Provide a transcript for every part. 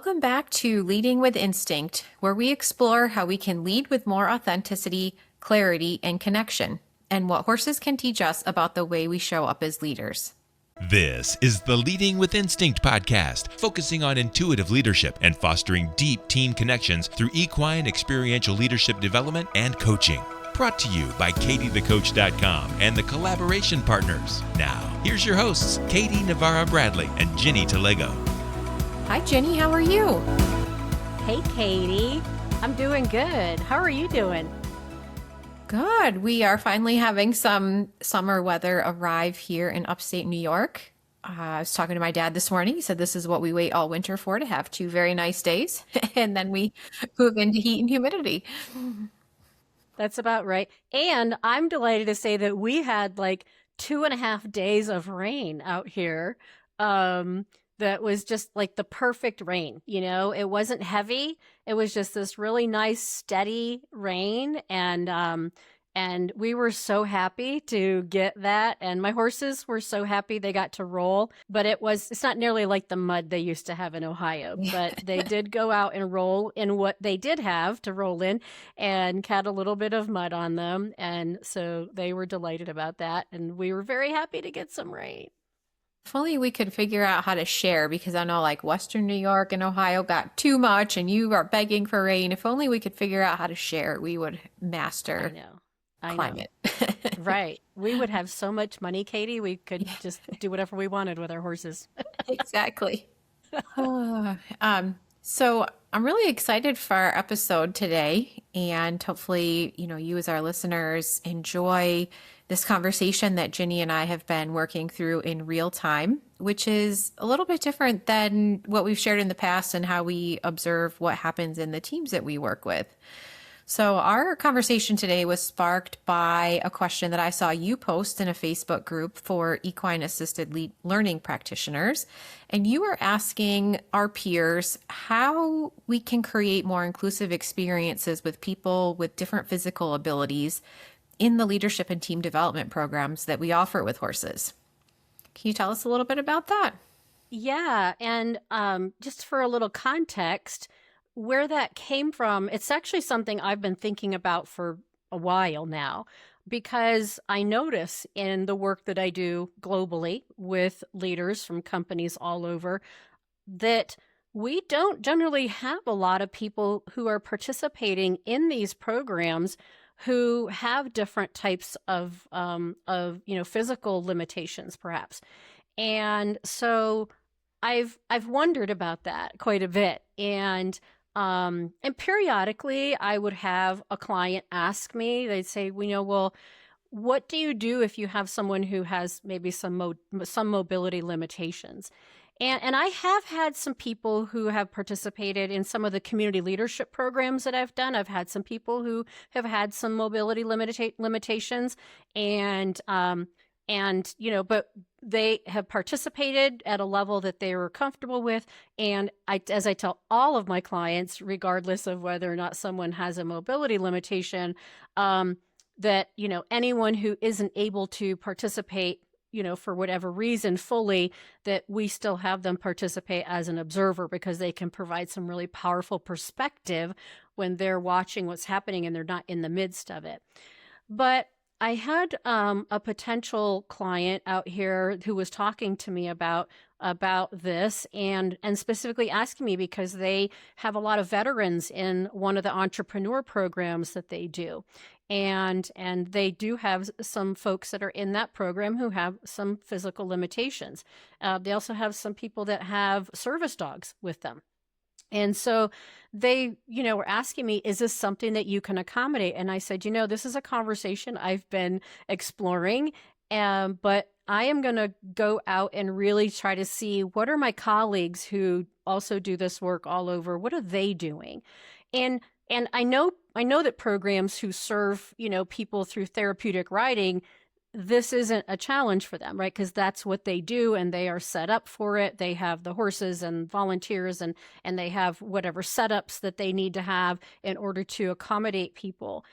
Welcome back to Leading with Instinct, where we explore how we can lead with more authenticity, clarity, and connection, and what horses can teach us about the way we show up as leaders. This is the Leading with Instinct podcast, focusing on intuitive leadership and fostering deep team connections through equine experiential leadership development and coaching. Brought to you by KatieTheCoach.com and the Collaboration Partners. Now, here's your hosts, Katie Navarra-Bradley and Ginny Telego. Hi, Ginny. How are you? Hey, Katie. I'm doing good. How are you doing? Good. We are finally having some summer weather arrive here in upstate New York. I was talking to my dad this morning. He said this is what we wait all winter for, to have 2 very nice days, and then we move into heat and humidity. That's about right. And I'm delighted to say that we had like 2.5 days of rain out here. That was just like the perfect rain. You know, it wasn't heavy. It was just this really nice, steady rain. And we were so happy to get that. And my horses were so happy they got to roll. But it's not nearly like the mud they used to have in Ohio. But they did go out and roll in what they did have to roll in and had a little bit of mud on them. And so they were delighted about that. And we were very happy to get some rain. If only we could figure out how to share, because I know like Western New York and Ohio got too much and you are begging for rain. If only we could figure out how to share, we would master climate. Right. We would have so much money, Katie. We could just do whatever we wanted with our horses. Exactly. So I'm really excited for our episode today, and hopefully, you as our listeners enjoy this conversation that Ginny and I have been working through in real time, which is a little bit different than what we've shared in the past and how we observe what happens in the teams that we work with. So our conversation today was sparked by a question that I saw you post in a Facebook group for equine-assisted learning practitioners. And you were asking our peers how we can create more inclusive experiences with people with different physical abilities in the leadership and team development programs that we offer with horses. Can you tell us a little bit about that? Yeah. And just for a little context, where that came from, it's actually something I've been thinking about for a while now, because I notice in the work that I do globally with leaders from companies all over that we don't generally have a lot of people who are participating in these programs who have different types of physical limitations, perhaps. And so I've wondered about that quite a bit. And periodically I would have a client ask me, they'd say, well, what do you do if you have someone who has maybe some mobility limitations? And I have had some people who have participated in some of the community leadership programs that I've done. I've had some people who have had some mobility limitations, but they have participated at a level that they were comfortable with. And as I tell all of my clients, regardless of whether or not someone has a mobility limitation, that, anyone who isn't able to participate, for whatever reason fully, that we still have them participate as an observer, because they can provide some really powerful perspective when they're watching what's happening and they're not in the midst of it. But I had a potential client out here who was talking to me about this and specifically asking me because they have a lot of veterans in one of the entrepreneur programs that they do. And they do have some folks that are in that program who have some physical limitations. They also have some people that have service dogs with them. And so they, were asking me, is this something that you can accommodate? And I said, this is a conversation I've been exploring, but I am going to go out and really try to see what are my colleagues who also do this work all over, what are they doing? And I know that programs who serve, people through therapeutic riding, this isn't a challenge for them, right? Because that's what they do and they are set up for it. They have the horses and volunteers and they have whatever setups that they need to have in order to accommodate people.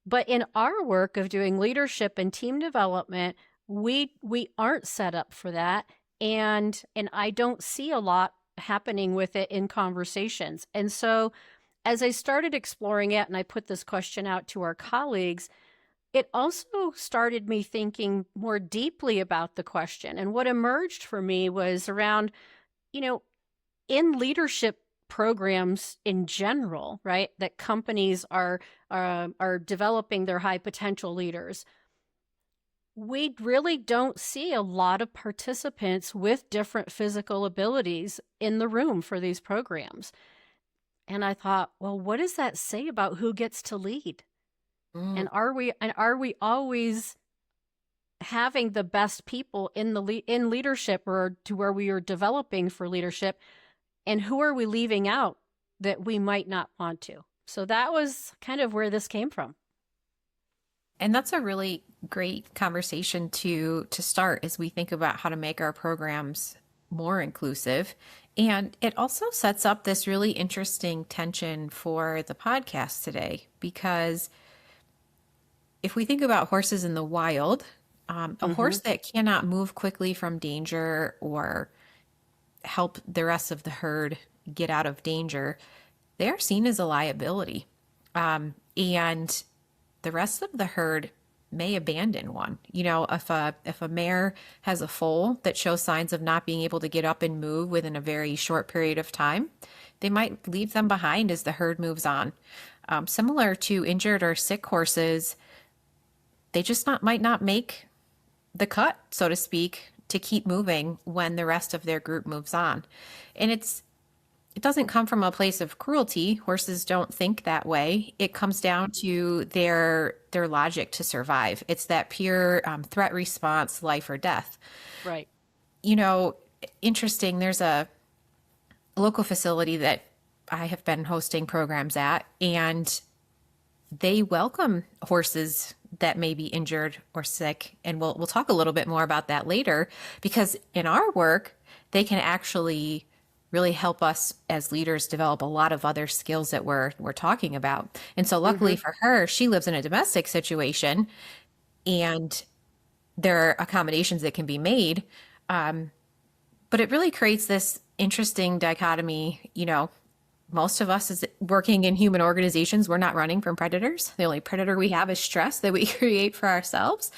But in our work of doing leadership and team development, we aren't set up for that. And I don't see a lot happening with it in conversations. And so as I started exploring it and I put this question out to our colleagues, it also started me thinking more deeply about the question. And what emerged for me was around, in leadership programs in general, right, that companies are developing their high potential leaders, we really don't see a lot of participants with different physical abilities in the room for these programs. And I thought, well, what does that say about who gets to lead? And are we always having the best people in in leadership, or to where we are developing for leadership, and who are we leaving out that we might not want to? So that was kind of where this came from. And that's a really great conversation to start as we think about how to make our programs more inclusive. And it also sets up this really interesting tension for the podcast today, because if we think about horses in the wild, a horse that cannot move quickly from danger or help the rest of the herd get out of danger, they are seen as a liability. And the rest of the herd may abandon one. If a mare has a foal that shows signs of not being able to get up and move within a very short period of time, they might leave them behind as the herd moves on. Similar to injured or sick horses, they just might not make the cut, so to speak, to keep moving when the rest of their group moves on. And it doesn't come from a place of cruelty. Horses don't think that way. It comes down to their logic to survive. It's that pure threat response, life or death. Right. Interesting. There's a local facility that I have been hosting programs at, and they welcome horses that may be injured or sick. And we'll talk a little bit more about that later, because in our work, they can actually really help us as leaders develop a lot of other skills that we're talking about. And so luckily for her, she lives in a domestic situation, and there are accommodations that can be made. But it really creates this interesting dichotomy. Most of us is working in human organizations. We're not running from predators. The only predator we have is stress that we create for ourselves.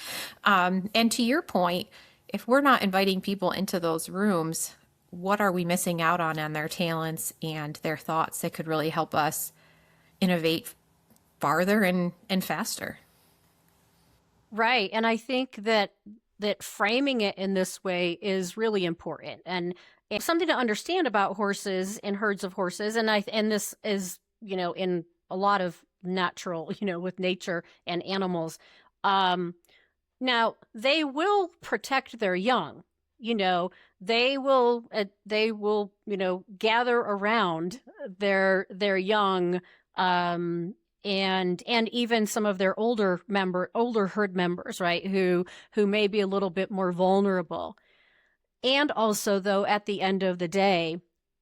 And to your point, if we're not inviting people into those rooms, what are we missing out on their talents and their thoughts that could really help us innovate farther and faster? Right. And I think that framing it in this way is really important. And something to understand about horses and herds of horses. And this is, in a lot of natural, with nature and animals. Now they will protect their young, they will, gather around their young, and even some of their older herd members, right, who may be a little bit more vulnerable. And also, though, at the end of the day,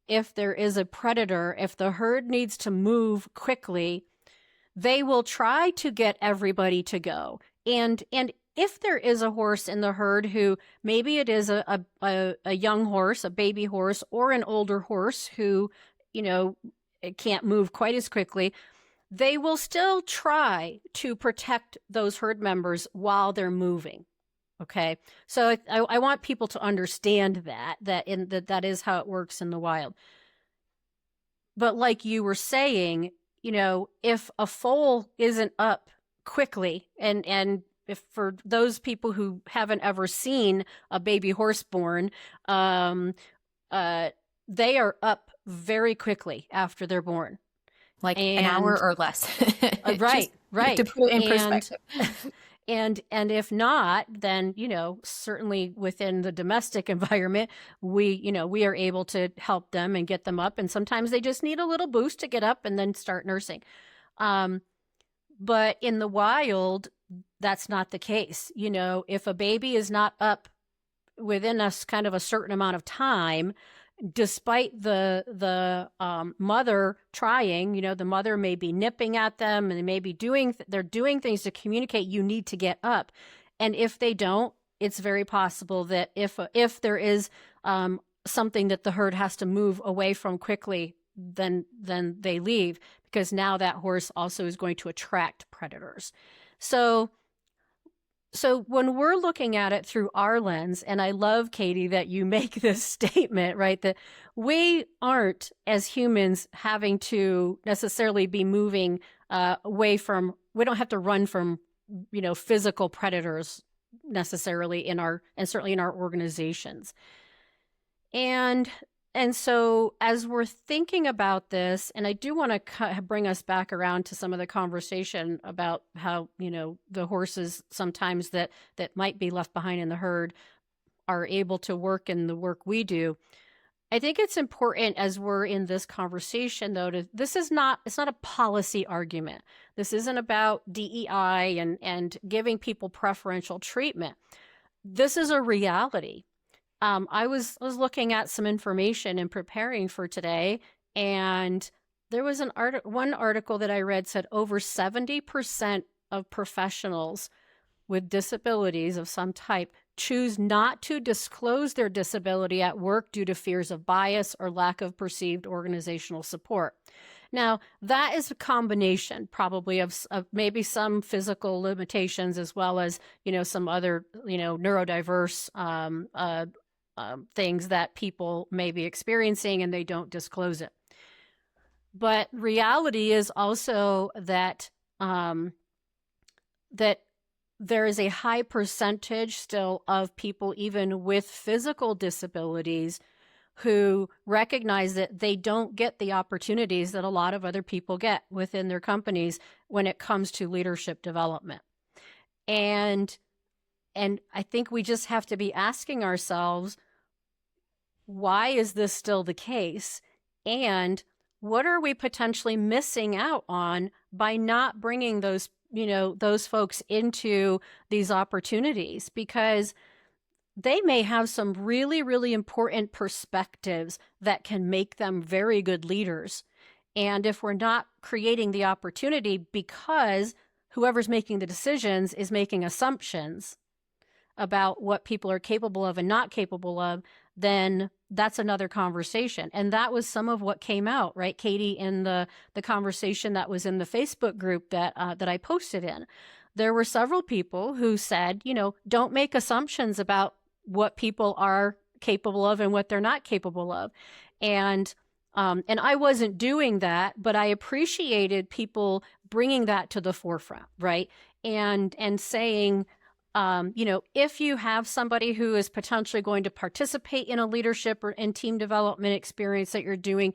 if there is a predator, if the herd needs to move quickly, they will try to get everybody to go. And if there is a horse in the herd who maybe it is a young horse, a baby horse, or an older horse who, it can't move quite as quickly, they will still try to protect those herd members while they're moving. Okay. So I want people to understand that is how it works in the wild. But like you were saying, if a foal isn't up quickly, and if for those people who haven't ever seen a baby horse born, they are up very quickly after they're born. Like an hour or less. Right. To put it in perspective. And if not, then, certainly within the domestic environment, we are able to help them and get them up. And sometimes they just need a little boost to get up and then start nursing. But in the wild, that's not the case. If a baby is not up within us kind of a certain amount of time, despite the mother trying, the mother may be nipping at them, and they may be they're doing things to communicate you need to get up. And if they don't, it's very possible that if there is something that the herd has to move away from quickly, then they leave, because now that horse also is going to attract predators. So when we're looking at it through our lens, and I love, Katie, that you make this statement, right, that we aren't, as humans, having to necessarily be moving away from, we don't have to run from, physical predators necessarily and certainly in our organizations. And so as we're thinking about this, and I do want to bring us back around to some of the conversation about how, the horses sometimes that might be left behind in the herd are able to work in the work we do. I think it's important, as we're in this conversation, though, it's not a policy argument. This isn't about DEI and giving people preferential treatment. This is a reality. I was looking at some information and preparing for today, and there was one article that I read said over 70% of professionals with disabilities of some type choose not to disclose their disability at work due to fears of bias or lack of perceived organizational support. Now, that is a combination probably of maybe some physical limitations, as well as, some other, neurodiverse things that people may be experiencing, and they don't disclose it. But reality is also that that there is a high percentage still of people, even with physical disabilities, who recognize that they don't get the opportunities that a lot of other people get within their companies when it comes to leadership development. And I think we just have to be asking ourselves, why is this still the case? And what are we potentially missing out on by not bringing those folks into these opportunities? Because they may have some really, really important perspectives that can make them very good leaders. And if we're not creating the opportunity because whoever's making the decisions is making assumptions about what people are capable of and not capable of, then that's another conversation. And that was some of what came out, right, Katie, in the conversation that was in the Facebook group that I posted in. There were several people who said, don't make assumptions about what people are capable of and what they're not capable of. And I wasn't doing that, but I appreciated people bringing that to the forefront, right? And saying, if you have somebody who is potentially going to participate in a leadership or in team development experience that you're doing,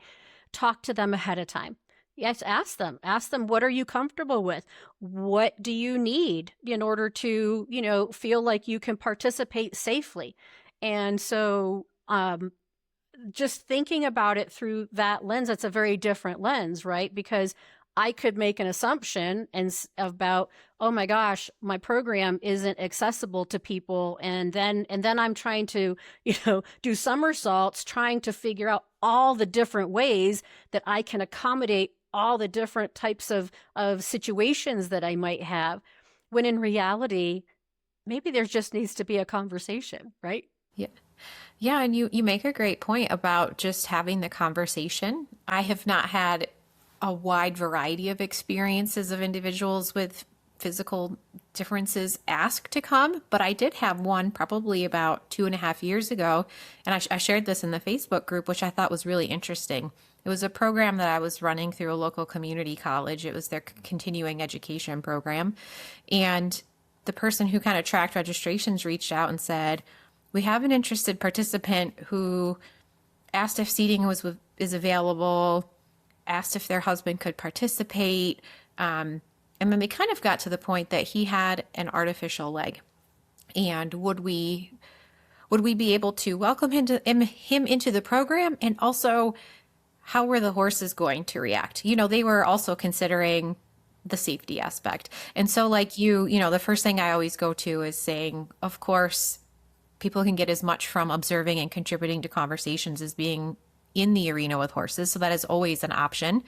talk to them ahead of time. Yes, ask them, what are you comfortable with? What do you need in order to, feel like you can participate safely? And so, just thinking about it through that lens, that's a very different lens, right? Because I could make an assumption about, oh my gosh, my program isn't accessible to people. And then I'm trying to, do somersaults, trying to figure out all the different ways that I can accommodate all the different types of situations that I might have. When in reality, maybe there just needs to be a conversation, right? Yeah. Yeah. And you make a great point about just having the conversation. I have not had a wide variety of experiences of individuals with physical differences ask to come, but I did have one probably about 2.5 years ago. And I shared this in the Facebook group, which I thought was really interesting. It was a program that I was running through a local community college. It was their continuing education program. And the person who kind of tracked registrations reached out and said, we have an interested participant who asked if seating is available, asked if their husband could participate. And then they kind of got to the point that he had an artificial leg. And would we be able to welcome him into the program? And also, how were the horses going to react? They were also considering the safety aspect. And so like the first thing I always go to is saying, of course, people can get as much from observing and contributing to conversations as being in the arena with horses. So that is always an option.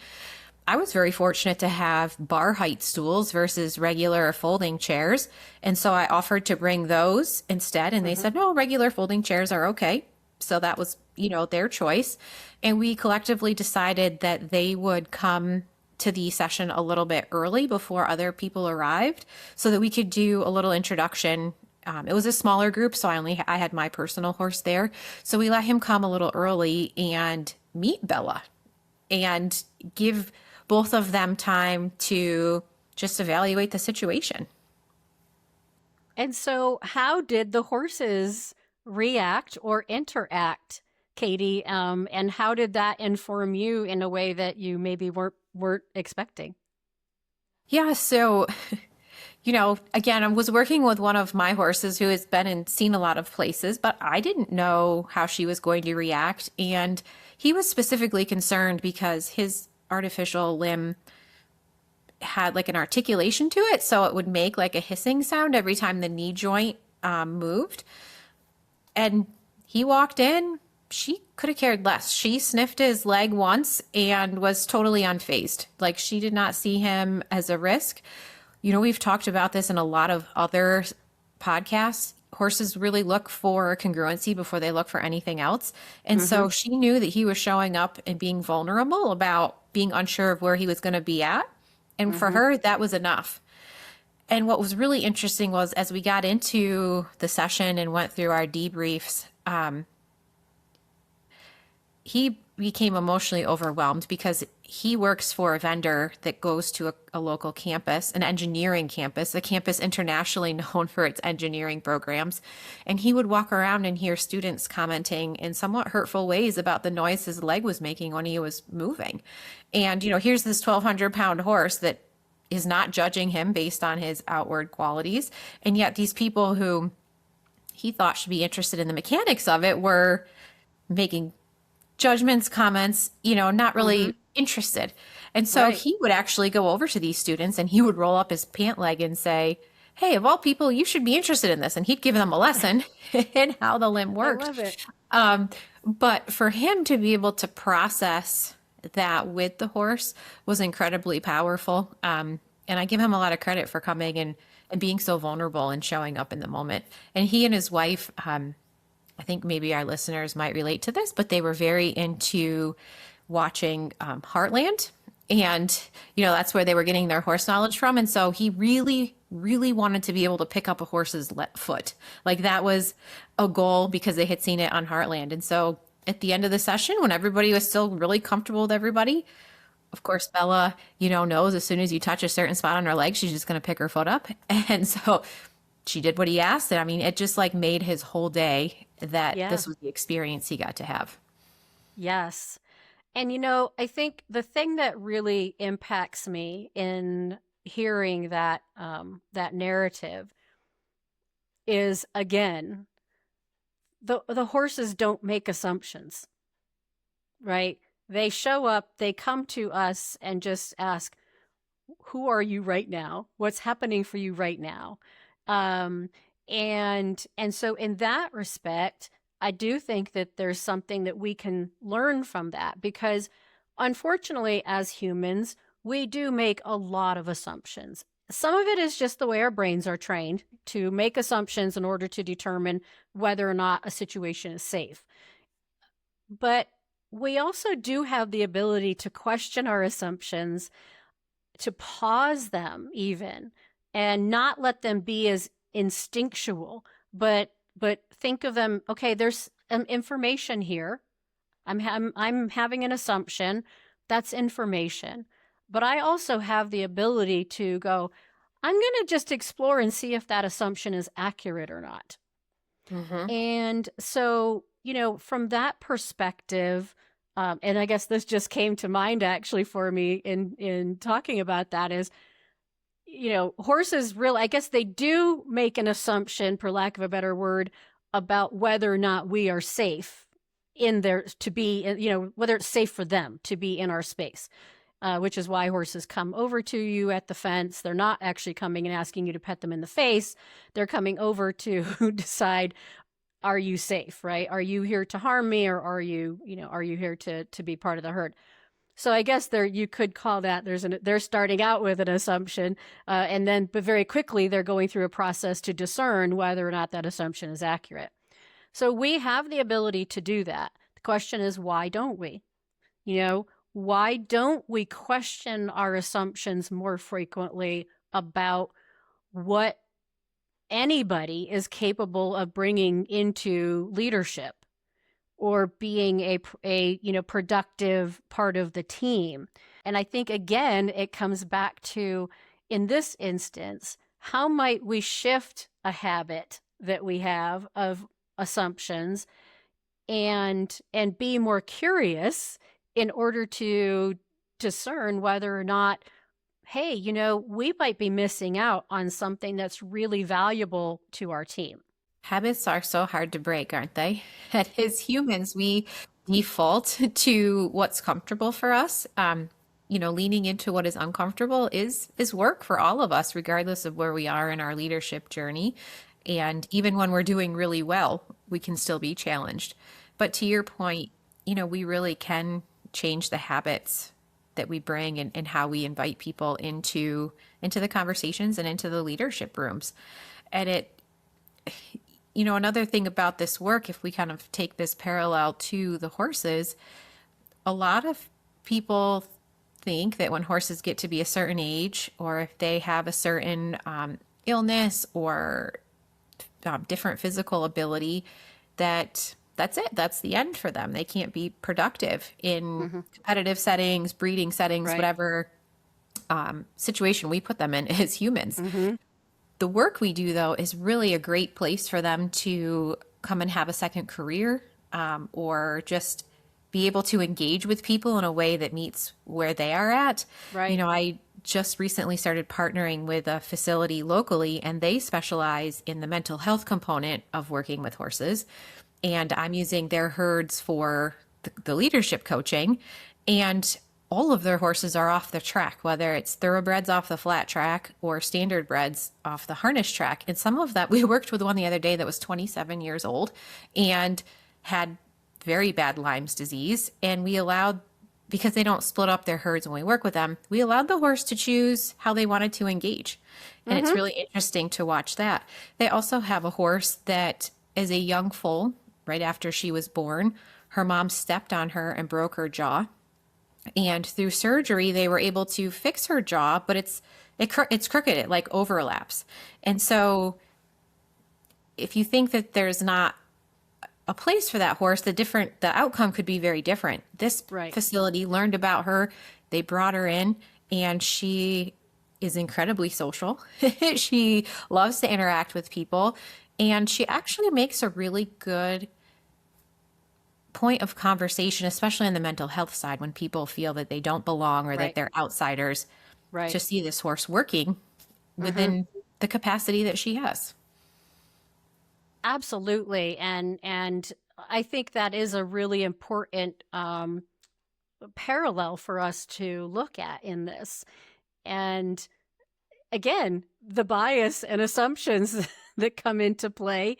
I was very fortunate to have bar height stools versus regular folding chairs. And so I offered to bring those instead. And they said, no, regular folding chairs are okay. So that was their choice. And we collectively decided that they would come to the session a little bit early before other people arrived so that we could do a little introduction. It was a smaller group, so I had my personal horse there. So we let him come a little early and meet Bella and give both of them time to just evaluate the situation. And so, how did the horses react or interact, Katie? And how did that inform you in a way that you maybe weren't expecting? Yeah, so again, I was working with one of my horses who has been and seen a lot of places, but I didn't know how she was going to react. And he was specifically concerned because his artificial limb had like an articulation to it. So it would make like a hissing sound every time the knee joint moved. And he walked in. She could have cared less. She sniffed his leg once and was totally unfazed. Like she did not see him as a risk. We've talked about this in a lot of other podcasts. Horses really look for congruency before they look for anything else. And so she knew that he was showing up and being vulnerable about being unsure of where he was going to be at. And for her, that was enough. And what was really interesting was as we got into the session and went through our debriefs, he became emotionally overwhelmed because he works for a vendor that goes to a local campus, an engineering campus, a campus internationally known for its engineering programs. And he would walk around and hear students commenting in somewhat hurtful ways about the noise his leg was making when he was moving. And, here's this 1,200-pound horse that is not judging him based on his outward qualities. And yet these people who he thought should be interested in the mechanics of it were making judgments, comments, not really interested. And so he would actually go over to these students and he would roll up his pant leg and say, hey, of all people, you should be interested in this. And he'd give them a lesson in how the limb worked. I love it. But for him to be able to process that with the horse was incredibly powerful. And I give him a lot of credit for coming and being so vulnerable and showing up in the moment. And he and his wife, I think maybe our listeners might relate to this, but they were very into watching Heartland. And, that's where they were getting their horse knowledge from. And so he really, really wanted to be able to pick up a horse's foot. Like that was a goal because they had seen it on Heartland. And so at the end of the session, when everybody was still really comfortable with everybody, of course, Bella, knows as soon as you touch a certain spot on her leg, she's just going to pick her foot up. And so she did what he asked. And I mean, it just like made his whole day that this was the experience he got to have. Yes. And, I think the thing that really impacts me in hearing that narrative is, again, the horses don't make assumptions, right? They show up, they come to us and just ask, who are you right now? What's happening for you right now? And so in that respect, I do think that there's something that we can learn from that because unfortunately, as humans, we do make a lot of assumptions. Some of it is just the way our brains are trained to make assumptions in order to determine whether or not a situation is safe. But we also do have the ability to question our assumptions, to pause them even, and not let them be as instinctual, but think of them, okay, there's information here. I'm having an assumption. That's information. But I also have the ability to go, I'm going to just explore and see if that assumption is accurate or not. And so, from that perspective, and I guess this just came to mind actually for me in talking about that is, horses really, I guess they do make an assumption, for lack of a better word, about whether or not we are safe in there to be, whether it's safe for them to be in our space, which is why horses come over to you at the fence. They're not actually coming and asking you to pet them in the face. They're coming over to decide, are you safe, right? Are you here to harm me, or are you here to be part of the herd? So I guess you could call that they're starting out with an assumption, but very quickly they're going through a process to discern whether or not that assumption is accurate. So we have the ability to do that. The The question is, why don't we? Why don't we question our assumptions more frequently about what anybody is capable of bringing into leadership or being a productive part of the team? And I think, again, it comes back to, in this instance, how might we shift a habit that we have of assumptions and be more curious in order to discern whether or not, hey, we might be missing out on something that's really valuable to our team. Habits are so hard to break, aren't they? And as humans, we default to what's comfortable for us. Leaning into what is uncomfortable is work for all of us, regardless of where we are in our leadership journey. And even when we're doing really well, we can still be challenged. But to your point, we really can change the habits that we bring and how we invite people into the conversations and into the leadership rooms. And another thing about this work, if we kind of take this parallel to the horses, a lot of people think that when horses get to be a certain age, or if they have a certain illness or different physical ability, that's it. That's the end for them. They can't be productive in competitive settings, breeding settings, Right. whatever situation we put them in as humans. The work we do, though, is really a great place for them to come and have a second career, or just be able to engage with people in a way that meets where they are at. Right. I just recently started partnering with a facility locally, and they specialize in the mental health component of working with horses. And I'm using their herds for the leadership coaching. And all of their horses are off the track, whether it's thoroughbreds off the flat track or standard breds off the harness track. And some of that, we worked with one the other day that was 27 years old and had very bad Lyme's disease. And we allowed, because they don't split up their herds when we work with them, we allowed the horse to choose how they wanted to engage. And it's really interesting to watch that. They also have a horse that is a young foal. Right after she was born, her mom stepped on her and broke her jaw. And through surgery, they were able to fix her jaw, but it's crooked. It like overlaps. And so if you think that there's not a place for that horse, the outcome could be very different. This Right. facility learned about her. They brought her in, and she is incredibly social. She loves to interact with people, and she actually makes a really good point of conversation, especially on the mental health side, when people feel that they don't belong or that Right. they're outsiders, Right. to see this horse working within the capacity that she has. Absolutely. And I think that is a really important parallel for us to look at in this. And again, the bias and assumptions that come into play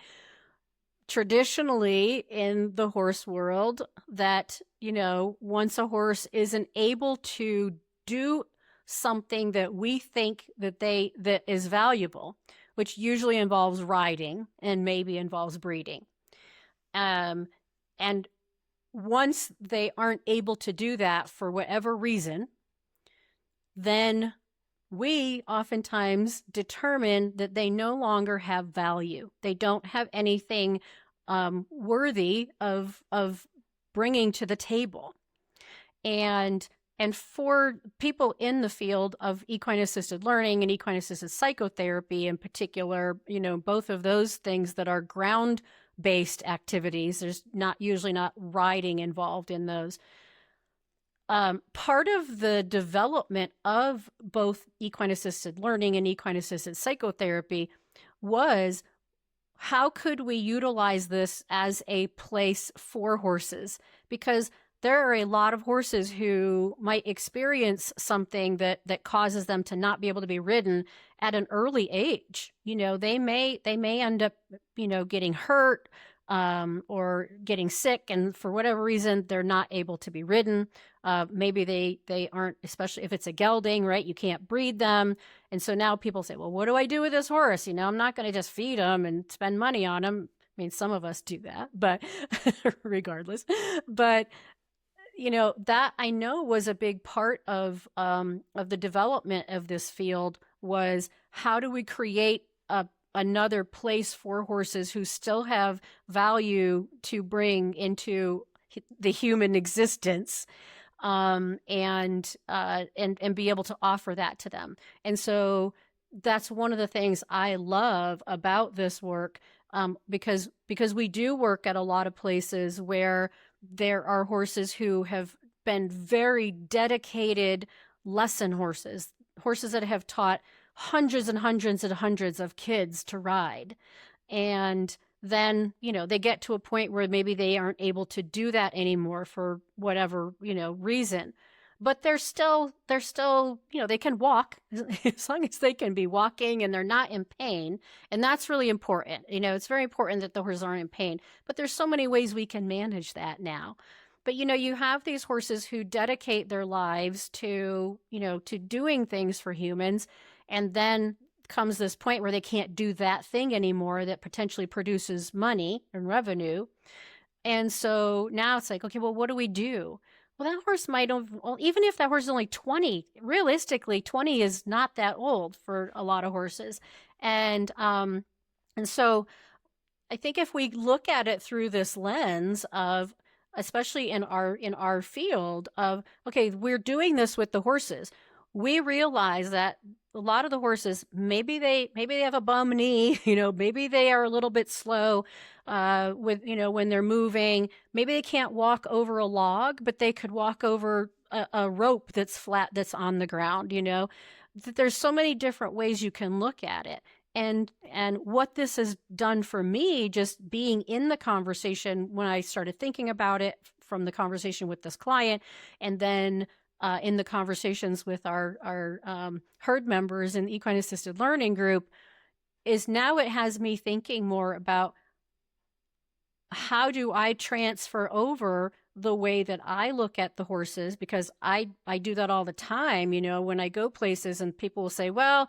traditionally in the horse world, that, once a horse isn't able to do something that we think that is valuable, which usually involves riding and maybe involves breeding. And once they aren't able to do that for whatever reason, then we oftentimes determine that they no longer have value. They don't have anything worthy of bringing to the table. And for people in the field of equine-assisted learning and equine-assisted psychotherapy in particular, both of those things that are ground-based activities, there's usually not riding involved in those. Part of the development of both equine-assisted learning and equine-assisted psychotherapy was, how could we utilize this as a place for horses? Because there are a lot of horses who might experience something that causes them to not be able to be ridden at an early age. They may end up, getting hurt or getting sick, and for whatever reason, they're not able to be ridden. Maybe they aren't, especially if it's a gelding, right? You can't breed them. And so now people say, well, what do I do with this horse? I'm not going to just feed him and spend money on him. I mean, some of us do that, but regardless, but that I know was a big part of the development of this field, was how do we create another place for horses who still have value to bring into the human existence, and be able to offer that to them. And so that's one of the things I love about this work, because we do work at a lot of places where there are horses who have been very dedicated lesson horses, horses that have taught hundreds and hundreds and hundreds of kids to ride. And then, they get to a point where maybe they aren't able to do that anymore for whatever, reason. But they're still, they can walk as long as they can be walking and they're not in pain. And that's really important. It's very important that the horses aren't in pain, but there's so many ways we can manage that now. But, you have these horses who dedicate their lives to, to doing things for humans. And then comes this point where they can't do that thing anymore that potentially produces money and revenue. And so now it's like, okay, well, what do we do? Well, that horse might have, even if that horse is only 20, realistically, 20 is not that old for a lot of horses. And so I think if we look at it through this lens of, especially in our field of, okay, we're doing this with the horses, we realize that a lot of the horses, maybe they have a bum knee, maybe they are a little bit slow with, when they're moving. Maybe they can't walk over a log, but they could walk over a rope that's flat, that's on the ground. There's so many different ways you can look at it. And what this has done for me, just being in the conversation when I started thinking about it, from the conversation with this client, and then in the conversations with our herd members in the equine-assisted learning group, is now it has me thinking more about how do I transfer over the way that I look at the horses, because I do that all the time, when I go places and people will say, well,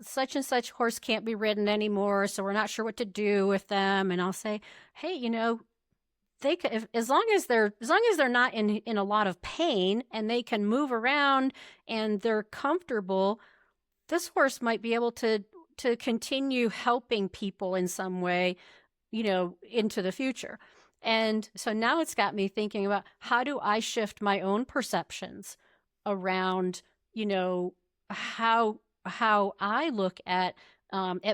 such and such horse can't be ridden anymore, so we're not sure what to do with them. And I'll say, hey, they can, as long as they're not in a lot of pain and they can move around and they're comfortable, this horse might be able to continue helping people in some way, into the future. And so now it's got me thinking about, how do I shift my own perceptions around, how I look at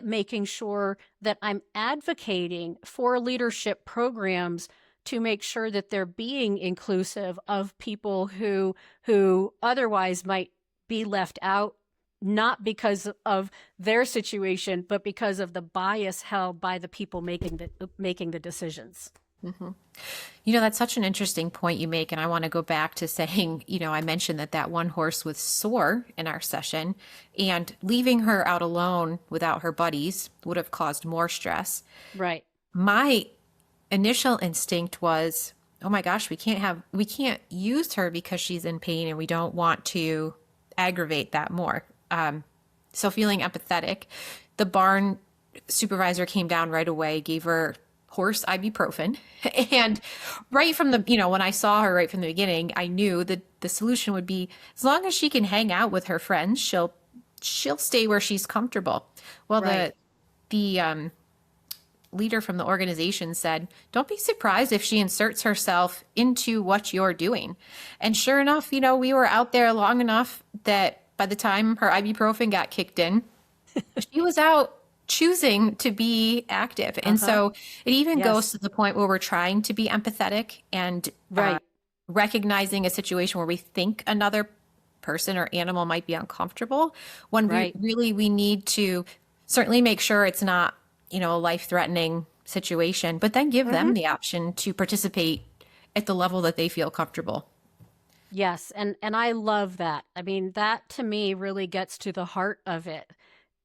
making sure that I'm advocating for leadership programs to make sure that they're being inclusive of people who otherwise might be left out, not because of their situation, but because of the bias held by the people making the decisions. Mm-hmm. That's such an interesting point you make. And I want to go back to saying, I mentioned that one horse was sore in our session, and leaving her out alone without her buddies would have caused more stress. Right. My initial instinct was, oh my gosh, we can't use her because she's in pain and we don't want to aggravate that more. So feeling empathetic, the barn supervisor came down right away, gave her horse ibuprofen. And right from the, when I saw her right from the beginning, I knew that the solution would be, as long as she can hang out with her friends, she'll stay where she's comfortable. Well, right. The leader from the organization said, don't be surprised if she inserts herself into what you're doing. And sure enough, we were out there long enough that by the time her ibuprofen got kicked in, she was out choosing to be active. And so it even goes to the point where we're trying to be empathetic and recognizing a situation where we think another person or animal might be uncomfortable, when we need to certainly make sure it's not, a life-threatening situation, but then give them the option to participate at the level that they feel comfortable. Yes. And I love that. I mean, that to me really gets to the heart of it.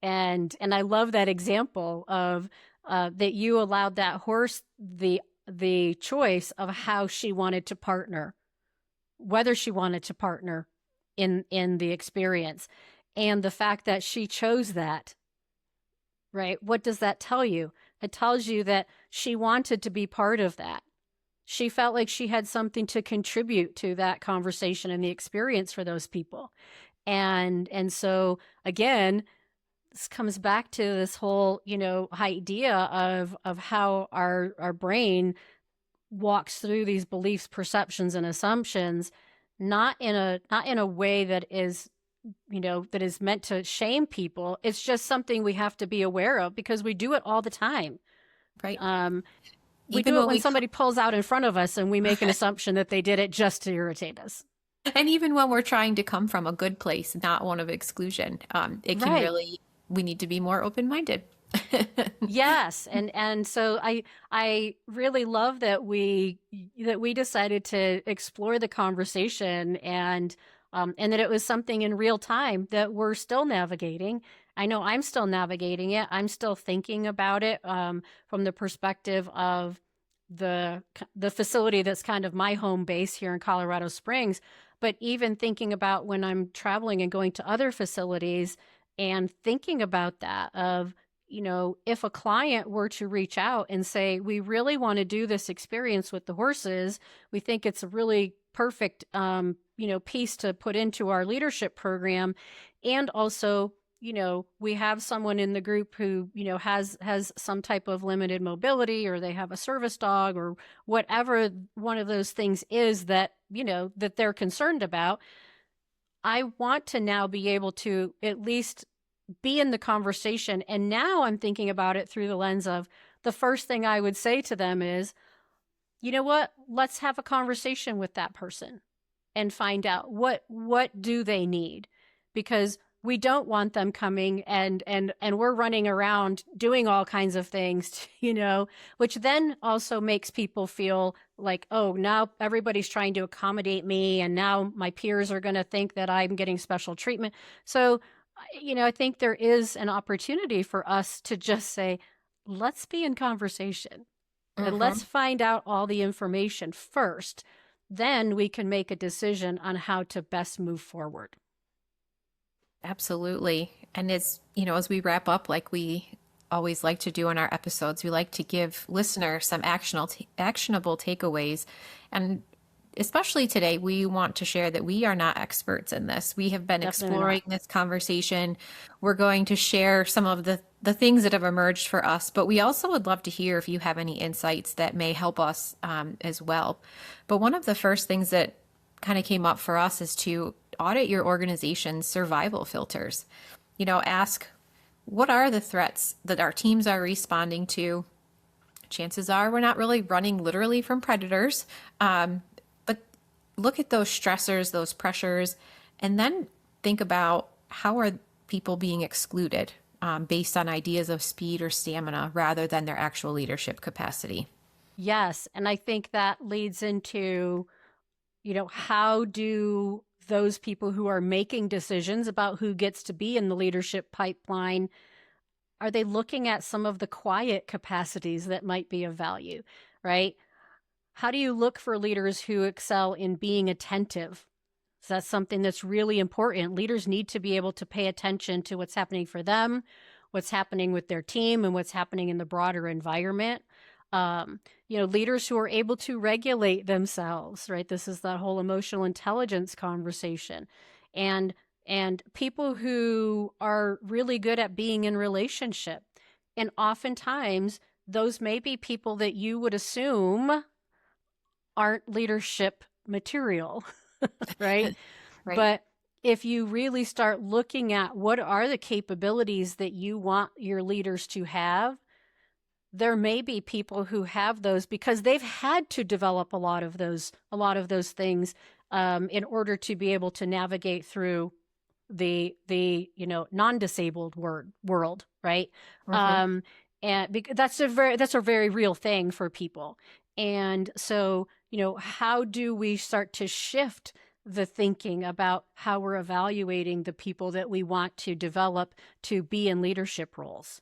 And I love that example of that you allowed that horse the choice of how she wanted to partner, whether she wanted to partner in the experience, and the fact that she chose that, right? What does that tell you? it tells you that she wanted to be part of that. She felt like she had something to contribute to that conversation and the experience for those people. And so again, this comes back to this whole, idea of how our brain walks through these beliefs, perceptions, and assumptions, not in a way that is, that is meant to shame people. It's just something we have to be aware of because we do it all the time. Right. We Even do it when when we somebody pulls out in front of us and we make an assumption that they did it just to irritate us. And even when we're trying to come from a good place, not one of exclusion, it can Right. really, we need to be more open-minded. Yes, and so I really love that we decided to explore the conversation and that it was something in real time that we're still navigating. I know I'm still navigating it. I'm still thinking about it from the perspective of the facility that's kind of my home base here in Colorado Springs, but even thinking about when I'm traveling and going to other facilities and thinking about that of if a client were to reach out and say, we really want to do this experience with the horses, we think it's a really perfect, piece to put into our leadership program. And also, we have someone in the group who, has some type of limited mobility, or they have a service dog, or whatever one of those things is that, that they're concerned about. I want to now be able to at least be in the conversation. And now I'm thinking about it through the lens of the first thing I would say to them is, you know what, let's have a conversation with that person and find out what do they need, because we don't want them coming and we're running around doing all kinds of things, which then also makes people feel like, oh, now everybody's trying to accommodate me and now my peers are going to think that I'm getting special treatment. So I think there is an opportunity for us to just say, let's be in conversation and let's find out all the information first. Then we can make a decision on how to best move forward. Absolutely. And as we wrap up, like we always like to do in our episodes, we like to give listeners some actionable takeaways. And especially today, we want to share that we are not experts in this. We have been Definitely exploring not. this conversation. We're going to share some of the things that have emerged for us, but we also would love to hear if you have any insights that may help us as well. But one of the first things that kind of came up for us is to audit your organization's survival filters. Ask, what are the threats that our teams are responding to? Chances are we're not really running literally from predators, but look at those stressors, those pressures, and then think about how are people being excluded based on ideas of speed or stamina rather than their actual leadership capacity. Yes. And I think that leads into, how do those people who are making decisions about who gets to be in the leadership pipeline, are they looking at some of the quiet capacities that might be of value, right? How do you look for leaders who excel in being attentive? So that's something that's really important. Leaders need to be able to pay attention to what's happening for them, what's happening with their team, and what's happening in the broader environment. Leaders who are able to regulate themselves, right? This is that whole emotional intelligence conversation. And people who are really good at being in relationship. And oftentimes, those may be people that you would assume aren't leadership material, right? Right. But if you really start looking at what are the capabilities that you want your leaders to have, there may be people who have those because they've had to develop a lot of those things in order to be able to navigate through the non-disabled world, right? And because that's a very real thing for people. And so, how do we start to shift the thinking about how we're evaluating the people that we want to develop to be in leadership roles?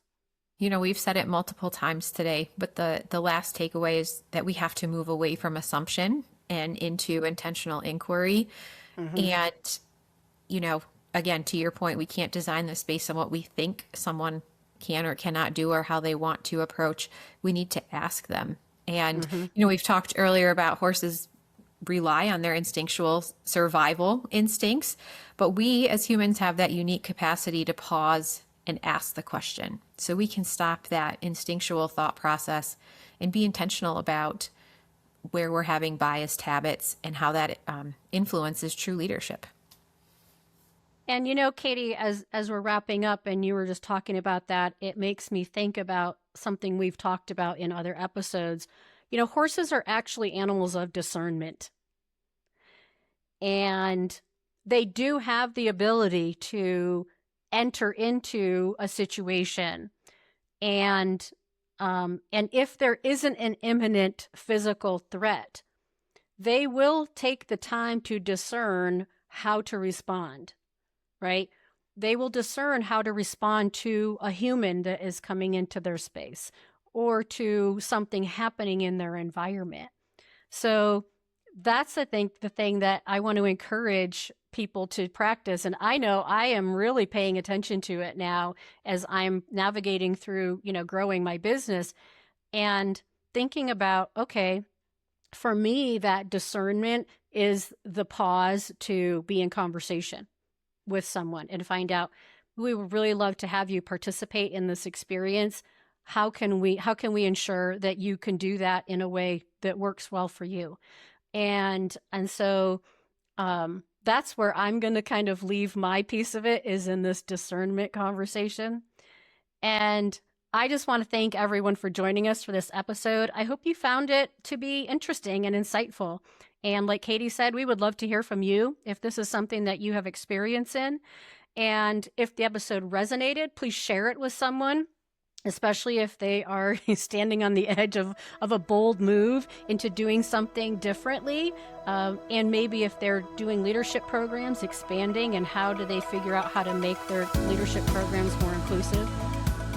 We've said it multiple times today, but the last takeaway is that we have to move away from assumption and into intentional inquiry. And, again, to your point, we can't design this based on what we think someone can or cannot do or how they want to approach, we need to ask them. And, Mm-hmm. we've talked earlier about horses rely on their instinctual survival instincts, but we as humans have that unique capacity to pause and ask the question. So we can stop that instinctual thought process and be intentional about where we're having biased habits and how that influences true leadership. And Katie, as we're wrapping up and you were just talking about that, it makes me think about something we've talked about in other episodes. Horses are actually animals of discernment. And they do have the ability to enter into a situation. And if there isn't an imminent physical threat, they will take the time to discern how to respond, right? They will discern how to respond to a human that is coming into their space or to something happening in their environment. So that's, I think, the thing that I want to encourage people to practice. And I know I am really paying attention to it now as I'm navigating through, growing my business and thinking about, okay, for me, that discernment is the pause to be in conversation with someone and find out, we would really love to have you participate in this experience. How can we ensure that you can do that in a way that works well for you? And so that's where I'm going to kind of leave my piece of it, is in this discernment conversation. And I just want to thank everyone for joining us for this episode. I hope you found it to be interesting and insightful. And like Katie said, we would love to hear from you if this is something that you have experience in. And if the episode resonated, please share it with someone, especially if they are standing on the edge of a bold move into doing something differently. And maybe if they're doing leadership programs, expanding, and how do they figure out how to make their leadership programs more inclusive.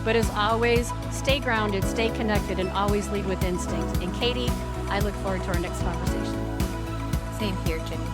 But as always, stay grounded, stay connected, and always lead with instinct. And Katie, I look forward to our next conversation. Same here, Ginny.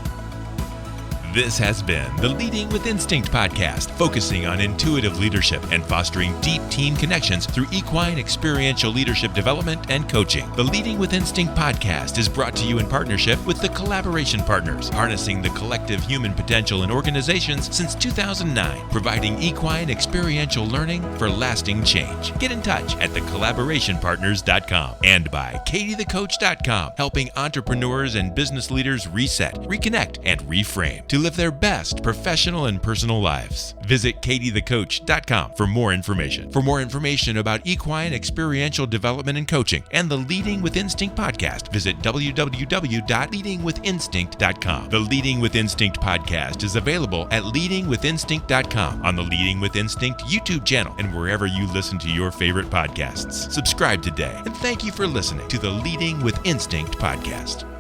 This has been the Leading with Instinct podcast, focusing on intuitive leadership and fostering deep team connections through equine experiential leadership development and coaching. The Leading with Instinct podcast is brought to you in partnership with the Collaboration Partners, harnessing the collective human potential in organizations since 2009, providing equine experiential learning for lasting change. Get in touch at thecollaborationpartners.com and by katiethecoach.com, helping entrepreneurs and business leaders reset, reconnect, and reframe to live their best professional and personal lives. Visit katiethecoach.com for more information. For more information about equine experiential development and coaching and the Leading with Instinct podcast, visit www.leadingwithinstinct.com. The Leading with Instinct podcast is available at leadingwithinstinct.com, on the Leading with Instinct YouTube channel, and wherever you listen to your favorite podcasts. Subscribe today, and thank you for listening to the Leading with Instinct podcast.